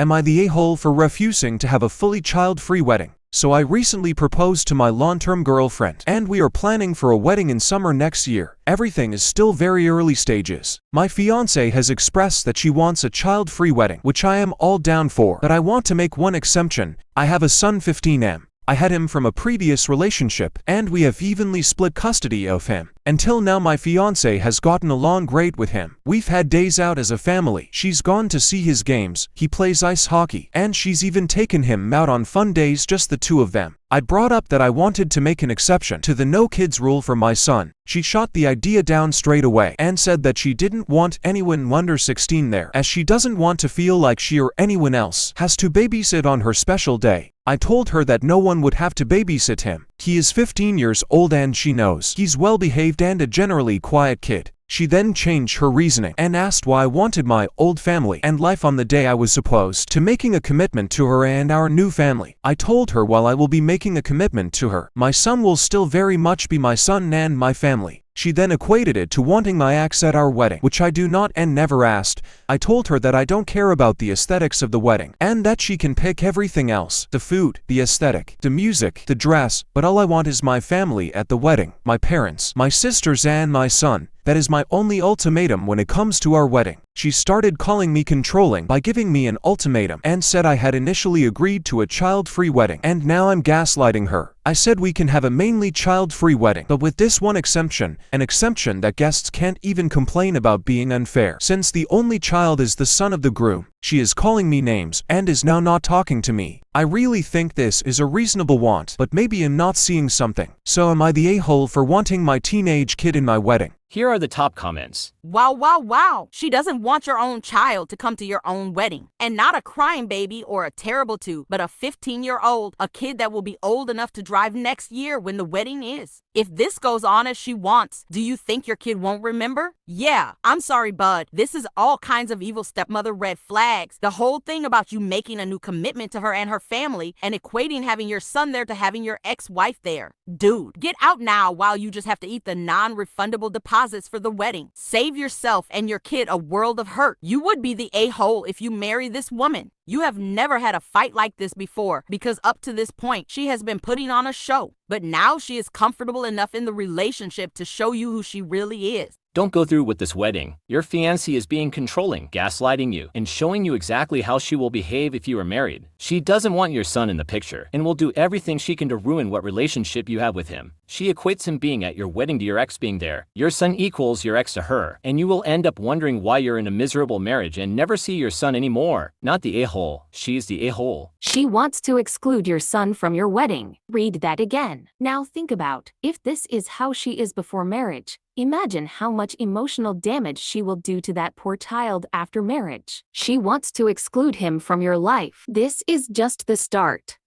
Am I the a-hole for refusing to have a fully child-free wedding? So I recently proposed to my long-term girlfriend, and we are planning for a wedding in summer next year. Everything is still very early stages. My fiancée has expressed that she wants a child-free wedding, which I am all down for, but I want to make one exception. I have a son 15M. I had him from a previous relationship, and we have evenly split custody of him. Until now, my fiancé has gotten along great with him. We've had days out as a family. She's gone to see his games, he plays ice hockey, and she's even taken him out on fun days, just the two of them. I brought up that I wanted to make an exception to the no kids rule for my son. She shot the idea down straight away and said that she didn't want anyone under 16 there, as she doesn't want to feel like she or anyone else has to babysit on her special day. I told her that no one would have to babysit him. He is 15 years old and she knows he's well behaved and a generally quiet kid. She then changed her reasoning and asked why I wanted my old family and life on the day I was supposed to making a commitment to her and our new family. I told her while I will be making a commitment to her, my son will still very much be my son and my family. She then equated it to wanting my ex at our wedding, which I do not and never asked. I told her that I don't care about the aesthetics of the wedding, and that she can pick everything else, the food, the aesthetic, the music, the dress, but all I want is my family at the wedding, my parents, my sisters and my son. That is my only ultimatum when it comes to our wedding. She started calling me controlling by giving me an ultimatum and said I had initially agreed to a child-free wedding, and now I'm gaslighting her. I said we can have a mainly child-free wedding, but with this one exemption, an exemption that guests can't even complain about being unfair, since the only child is the son of the groom. She is calling me names and is now not talking to me. I really think this is a reasonable want, but maybe I'm not seeing something. So am I the a-hole for wanting my teenage kid in my wedding? Here are the top comments. Wow, wow, wow. She doesn't want your own child to come to your own wedding. And not a crying baby or a terrible two, but a 15-year-old, a kid that will be old enough to drive next year when the wedding is. If this goes on as she wants, do you think your kid won't remember? Yeah, I'm sorry, bud. This is all kinds of evil stepmother red flags. The whole thing about you making a new commitment to her and her family and equating having your son there to having your ex-wife there. Dude, get out now while you just have to eat the non-refundable deposits for the wedding. Save yourself and your kid a world of hurt. You would be the a-hole if you marry this woman. You have never had a fight like this before because up to this point, she has been putting on a show. But now she is comfortable enough in the relationship to show you who she really is. Don't go through with this wedding. Your fiancé is being controlling, gaslighting you, and showing you exactly how she will behave if you are married. She doesn't want your son in the picture, and will do everything she can to ruin what relationship you have with him. She equates him being at your wedding to your ex being there. Your son equals your ex to her, and you will end up wondering why you're in a miserable marriage and never see your son anymore. Not the a-hole, she's the a-hole. She wants to exclude your son from your wedding. Read that again. Now think about, if this is how she is before marriage, imagine how much emotional damage she will do to that poor child after marriage. She wants to exclude him from your life. This is just the start.